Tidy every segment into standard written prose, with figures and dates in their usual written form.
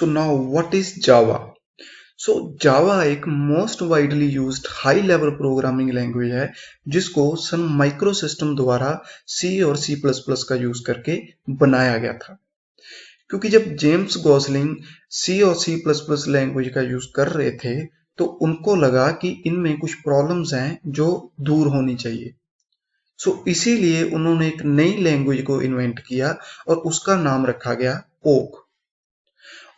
So now what is Java? So Java एक most widely used high level programming language है जिसको Sun micro system द्वारा C और C++ का use करके बनाया गया था। क्योंकि जब जेम्स गॉसलिंग C और C++ लैंग्वेज का यूज कर रहे थे तो उनको लगा कि इनमें कुछ प्रॉब्लम्स हैं जो दूर होनी चाहिए। इसीलिए उन्होंने एक नई लैंग्वेज को इन्वेंट किया और उसका नाम रखा गया ओक।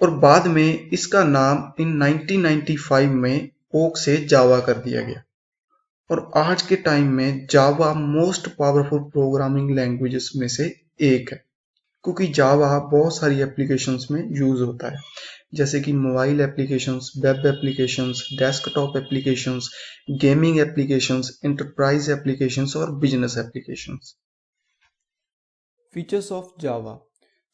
और बाद में इसका नाम इन 1995 में ओक से जावा कर दिया गया। और आज के टाइम में जावा मोस्ट पावरफुल प्रोग्रामिंग लैंग्वेजेस में से एक है, क्योंकि जावा बहुत सारी एप्लीकेशंस में यूज होता है, जैसे कि mobile applications, web applications, desktop applications, gaming applications, enterprise applications और business applications. Features of Java.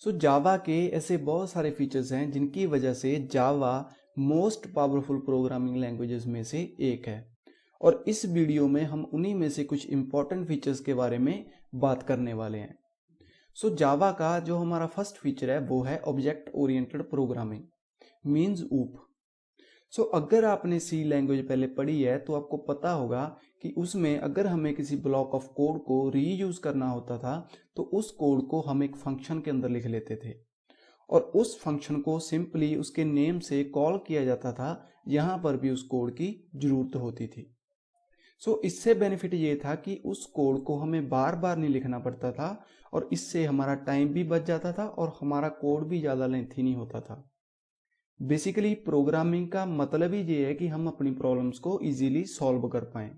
Java के ऐसे बहुत सारे फीचर्स हैं जिनकी वजह से Java most powerful programming languages में से एक है, और इस वीडियो में हम उन्हीं में से कुछ इंपॉर्टेंट फीचर्स के बारे में बात करने वाले हैं। जावा का जो हमारा फर्स्ट फीचर है वो है ऑब्जेक्ट ओरिएंटेड प्रोग्रामिंग, मीन्स ऊप। अगर आपने सी लैंग्वेज पहले पढ़ी है तो आपको पता होगा कि उसमें अगर हमें किसी ब्लॉक ऑफ कोड को रीयूज करना होता था तो उस कोड को हम एक फंक्शन के अंदर लिख लेते थे और उस फंक्शन को सिंपली उसके नेम से कॉल किया जाता था। यहाँ पर भी उस कोड की जरूरत होती थी। इससे बेनिफिट ये था कि उस कोड को हमें बार बार नहीं लिखना पड़ता था और इससे हमारा टाइम भी बच जाता था और हमारा कोड भी ज़्यादा लेंथी नहीं होता था। बेसिकली प्रोग्रामिंग का मतलब ही ये है कि हम अपनी प्रॉब्लम्स को इजीली सॉल्व कर पाएं।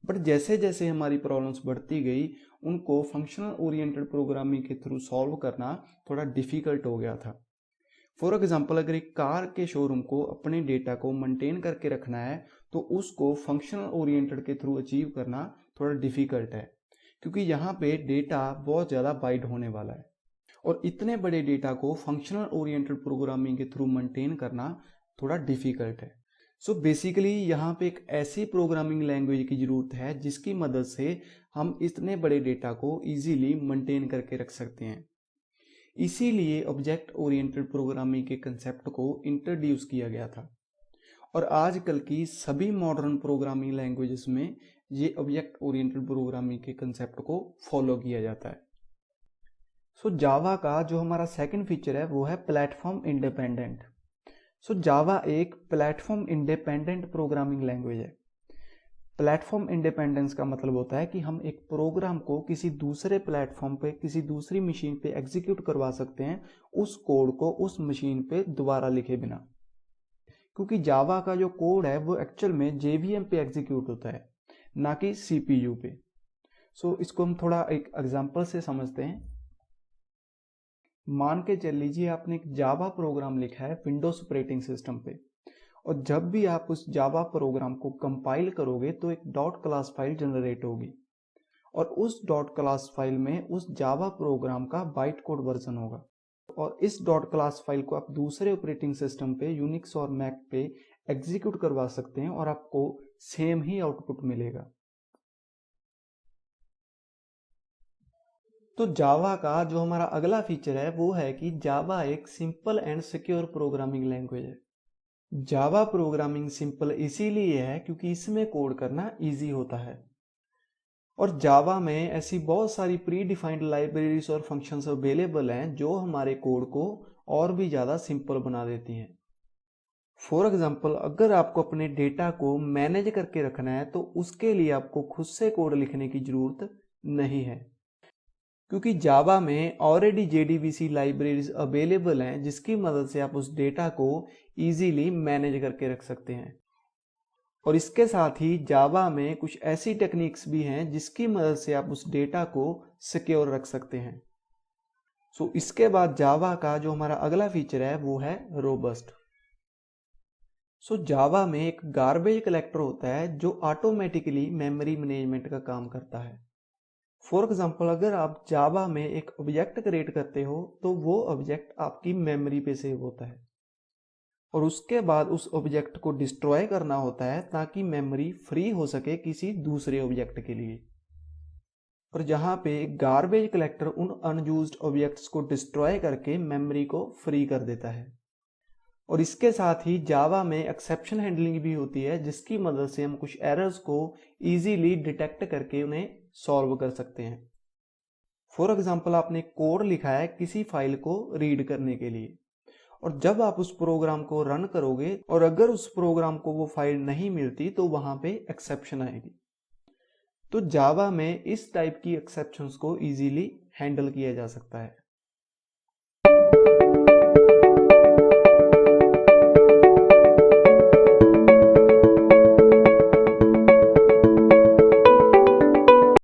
बट जैसे जैसे हमारी प्रॉब्लम्स बढ़ती गई उनको फंक्शनल ओरिएंटेड प्रोग्रामिंग के थ्रू सॉल्व करना थोड़ा डिफिकल्ट हो गया था। फॉर एग्जांपल, अगर एक कार के शोरूम को अपने डेटा को मेंटेन करके रखना है तो उसको फंक्शनल ओरिएंटेड के थ्रू अचीव करना थोड़ा डिफिकल्ट है, क्योंकि यहाँ पे डेटा बहुत ज़्यादा बाइट होने वाला है और इतने बड़े डेटा को फंक्शनल ओरिएंटेड प्रोग्रामिंग के थ्रू मेंटेन करना थोड़ा डिफिकल्ट है। बेसिकली यहाँ पे एक ऐसी प्रोग्रामिंग लैंग्वेज की जरूरत है जिसकी मदद से हम इतने बड़े डेटा को इजीली मेंटेन करके रख सकते हैं। इसीलिए ऑब्जेक्ट ओरिएंटेड प्रोग्रामिंग के कंसेप्ट को इंट्रोड्यूस किया गया था और आजकल की सभी मॉडर्न प्रोग्रामिंग लैंग्वेजेस में ये ऑब्जेक्ट ओरिएंटेड प्रोग्रामिंग के कंसेप्ट को फॉलो किया जाता है। जावा का जो हमारा सेकंड फीचर है वो है प्लेटफॉर्म इंडिपेंडेंट। जावा एक प्लेटफॉर्म इंडिपेंडेंट प्रोग्रामिंग लैंग्वेज है। प्लेटफॉर्म इंडिपेंडेंस का मतलब होता है कि हम एक प्रोग्राम को किसी दूसरे प्लेटफॉर्म पे, किसी दूसरी मशीन पे एग्जीक्यूट करवा सकते हैं उस कोड को उस मशीन पे दोबारा लिखे बिना, क्योंकि जावा का जो कोड है वो एक्चुअल में जेवीएम पे एग्जीक्यूट होता है, ना कि सीपीयू पे। इसको हम थोड़ा एक एग्जांपल से समझते हैं। मान के चल लीजिए आपने एक जावा प्रोग्राम लिखा है विंडोज ऑपरेटिंग सिस्टम पे, और जब भी आप उस जावा प्रोग्राम को कंपाइल करोगे तो एक डॉट क्लास फाइल जनरेट होगी और उस डॉट क्लास फाइल में उस जावा प्रोग्राम का बाइट कोड वर्जन होगा और इस डॉट क्लास फाइल को आप दूसरे ऑपरेटिंग सिस्टम पे, यूनिक्स और मैक पे एग्जीक्यूट करवा सकते हैं और आपको सेम ही आउटपुट मिलेगा। जावा का जो हमारा अगला फीचर है वो है कि जावा एक simple and secure programming language है। जावा प्रोग्रामिंग सिंपल इसीलिए है क्योंकि इसमें कोड करना इजी होता है और जावा में ऐसी बहुत सारी प्री डिफाइंड लाइब्रेरीज और फंक्शंस अवेलेबल हैं जो हमारे कोड को और भी ज़्यादा सिंपल बना देती हैं। फॉर एग्जांपल, अगर आपको अपने डेटा को मैनेज करके रखना है तो उसके लिए आपको खुद से कोड लिखने की ज़रूरत नहीं है, क्योंकि जावा में ऑलरेडी JDBC लाइब्रेरीज अवेलेबल हैं जिसकी मदद से आप उस डेटा को इजीली मैनेज करके रख सकते हैं। और इसके साथ ही जावा में कुछ ऐसी टेक्निक्स भी हैं जिसकी मदद से आप उस डेटा को सिक्योर रख सकते हैं। इसके बाद जावा का जो हमारा अगला फीचर है वो है रोबस्ट। जावा में एक गार्बेज कलेक्टर होता है जो ऑटोमेटिकली मेमोरी मैनेजमेंट का काम करता है। फॉर एग्जाम्पल, अगर आप जावा में एक ऑब्जेक्ट क्रिएट करते हो तो वो ऑब्जेक्ट आपकी मेमोरी पे सेव होता है और उसके बाद उस ऑब्जेक्ट को डिस्ट्रॉय करना होता है ताकि मेमोरी फ्री हो सके किसी दूसरे ऑब्जेक्ट के लिए। और जहाँ पे गार्बेज कलेक्टर उन अनयूज्ड ऑब्जेक्ट्स को डिस्ट्रॉय करके मेमोरी को फ्री कर देता है। और इसके साथ ही जावा में एक्सेप्शन हैंडलिंग भी होती है, जिसकी मदद से हम कुछ एरर्स को इजीली डिटेक्ट करके उन्हें सॉल्व कर सकते हैं। फॉर एग्जांपल, आपने कोड लिखा है किसी फाइल को रीड करने के लिए, और जब आप उस प्रोग्राम को रन करोगे और अगर उस प्रोग्राम को वो फाइल नहीं मिलती तो वहां पे एक्सेप्शन आएगी। तो जावा में इस टाइप की एक्सेप्शंस को इजीली हैंडल किया जा सकता है।